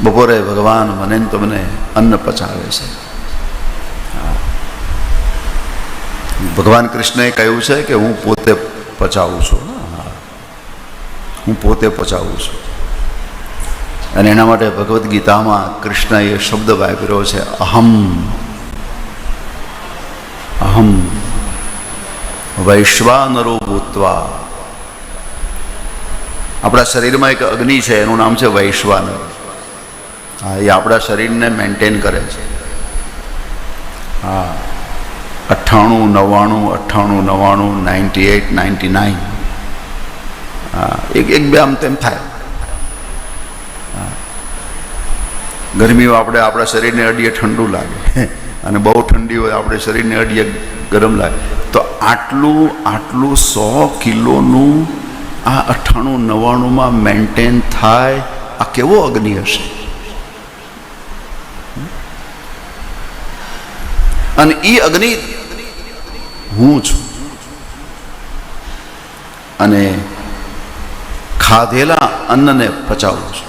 બપોરે ભગવાન મને ને તમને અન્ન પચાવે છે. ભગવાન કૃષ્ણએ કહ્યું છે કે હું પોતે પચાવું છું, હું પોતે પચાવું છું. અને એના માટે ભગવદ્ ગીતામાં કૃષ્ણએ શબ્દ વાપર્યો છે અહમ અહમ વૈશ્વાનરો ભૂત્વા. આપણા શરીરમાં એક અગ્નિ છે, એનું નામ છે વૈશ્વાનર. હા, એ આપણા શરીરને મેન્ટેન કરે છે. હા, 98, 99, 98, 98, 99. હા, એક બે આમ તેમ થાય. ગરમીઓ આપણે આપણા શરીરને અડીએ ઠંડુ લાગે, અને બહુ ઠંડી હોય આપણે શરીરને અડીએ ગરમ લાગે. તો આટલું 100 કિલોનું આ 98, 99માં મેન્ટેન થાય, આ કેવો અગ્નિ હશે. અને એ અગ્નિ હું છું. અને ખાધેલા અન્નને પચાવું છું.